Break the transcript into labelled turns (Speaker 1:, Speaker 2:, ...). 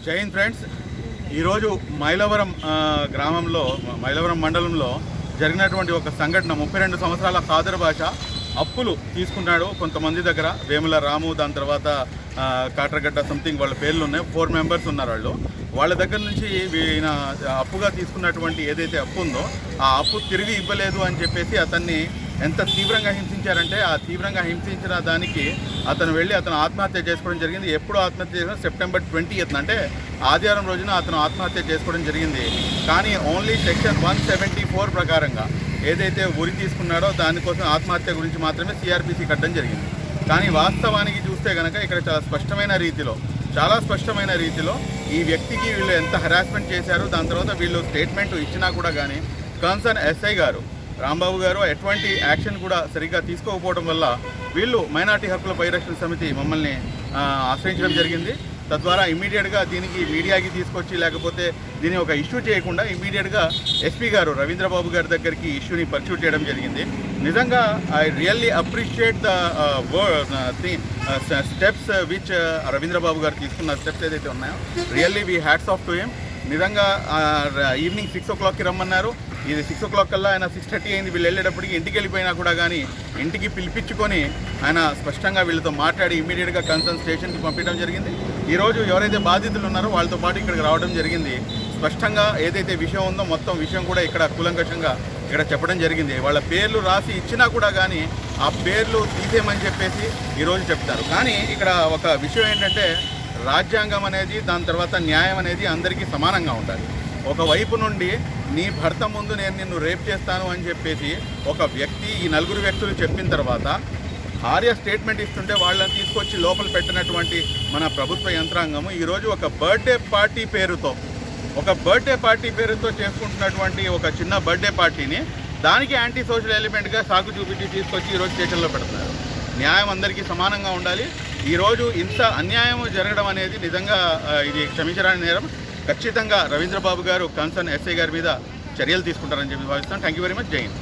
Speaker 1: జై హింద్ ఫ్రెండ్స్. ఈరోజు మైలవరం గ్రామంలో మైలవరం మండలంలో జరిగినటువంటి ఒక సంఘటన. 32 సంవత్సరాల ఖాదర్ భాష అప్పులు తీసుకున్నాడు కొంతమంది దగ్గర. వేముల రాము, దాని తర్వాత కాట్రగడ్డ సంథింగ్ వాళ్ళ పేర్లు ఉన్నాయి. 4 మెంబర్స్ ఉన్నారు. వాళ్ళ దగ్గర నుంచి ఈయన అప్పుగా తీసుకున్నటువంటి ఏదైతే అప్పు ఉందో ఆ అప్పు తిరిగి ఇవ్వలేదు అని చెప్పేసి అతన్ని ఎంత తీవ్రంగా హింసించారంటే ఆ తీవ్రంగా హింసించిన దానికి అతను వెళ్ళి ఆత్మహత్య చేసుకోవడం జరిగింది. ఎప్పుడు ఆత్మహత్య చేసిన సెప్టెంబర్ 20th అంటే ఆదివారం రోజున అతను ఆత్మహత్య చేసుకోవడం జరిగింది. కానీ ఓన్లీ సెక్షన్ 174 ప్రకారంగా ఏదైతే ఉరి తీసుకున్నాడో దానికోసం ఆత్మహత్య గురించి మాత్రమే సిఆర్పిసి కట్టడం జరిగింది. కానీ వాస్తవానికి చూస్తే కనుక ఇక్కడ చాలా స్పష్టమైన రీతిలో ఈ వ్యక్తికి వీళ్ళు ఎంత హెరాస్మెంట్ చేశారు, దాని తర్వాత వీళ్ళు స్టేట్మెంట్ ఇచ్చినా కూడా కానీ కన్సర్న్ ఎస్ఐ గారు రాంబాబు గారు ఎటువంటి యాక్షన్ కూడా సరిగ్గా తీసుకోకపోవడం వల్ల వీళ్ళు మైనార్టీ హక్కుల పరిరక్షణ సమితి మమ్మల్ని ఆశ్రయించడం జరిగింది. తద్వారా ఇమీడియట్గా దీనికి మీడియాకి తీసుకొచ్చి లేకపోతే దీన్ని ఒక ఇష్యూ చేయకుండా ఇమీడియట్గా ఎస్పీ గారు రవీంద్రబాబు గారి దగ్గరికి ఇష్యూని పర్స్యూ చేయడం జరిగింది. నిజంగా I really appreciate the steps which Ravindra Babu గారు తీసుకున్న స్టెప్స్ ఏదైతే ఉన్నాయో really we hats off to him. నిజంగా ఈవినింగ్ 6 o'clockకి రమ్మన్నారు. ఇది 6 o'clock కల్లా ఆయన 6:30 అయింది. వీళ్ళు వెళ్ళేటప్పటికి ఇంటికి వెళ్ళిపోయినా కూడా కానీ ఇంటికి పిలిపించుకొని ఆయన స్పష్టంగా వీళ్ళతో మాట్లాడి ఇమీడియట్గా కన్సర్న్ స్టేషన్కి పంపించడం జరిగింది. ఈరోజు ఎవరైతే బాధితులు ఉన్నారో వాళ్ళతో పాటు ఇక్కడికి రావడం జరిగింది. స్పష్టంగా ఏదైతే విషయం ఉందో మొత్తం విషయం కూడా ఇక్కడ కూలంకషంగా ఇక్కడ చెప్పడం జరిగింది. వాళ్ళ పేర్లు రాసి ఇచ్చినా కూడా కానీ ఆ పేర్లు తీసేయమని చెప్పేసి ఈరోజు చెప్తారు. కానీ ఇక్కడ ఒక విషయం ఏంటంటే రాజ్యాంగం అనేది, దాని తర్వాత న్యాయం అనేది అందరికీ సమానంగా ఉండాలి. ఒకవైపు నుండి నీ భర్త ముందు నేను నిన్ను రేప్ చేస్తాను అని చెప్పేసి ఒక వ్యక్తి, ఈ 4 వ్యక్తులు చెప్పిన తర్వాత భార్య స్టేట్మెంట్ ఇస్తుంటే వాళ్ళని తీసుకొచ్చి లోపల పెట్టినటువంటి మన ప్రభుత్వ యంత్రాంగము ఈరోజు ఒక బర్త్డే పార్టీ పేరుతో చేసుకుంటున్నటువంటి ఒక చిన్న బర్త్డే పార్టీని దానికి యాంటీ సోషల్ ఎలిమెంట్గా సాగు చూపించి తీసుకొచ్చి ఈరోజు స్టేషన్లో పెడుతున్నారు. న్యాయం అందరికీ సమానంగా ఉండాలి. ఈరోజు ఇంత అన్యాయం జరగడం అనేది నిజంగా ఇది క్షమించరాని నేరం. ఖచ్చితంగా రవీంద్రబాబు గారు కన్సర్న్ ఎస్ఐ గారి మీద చర్యలు తీసుకుంటారని చెప్పి భావిస్తాను. Thank you very much. జై హింద్.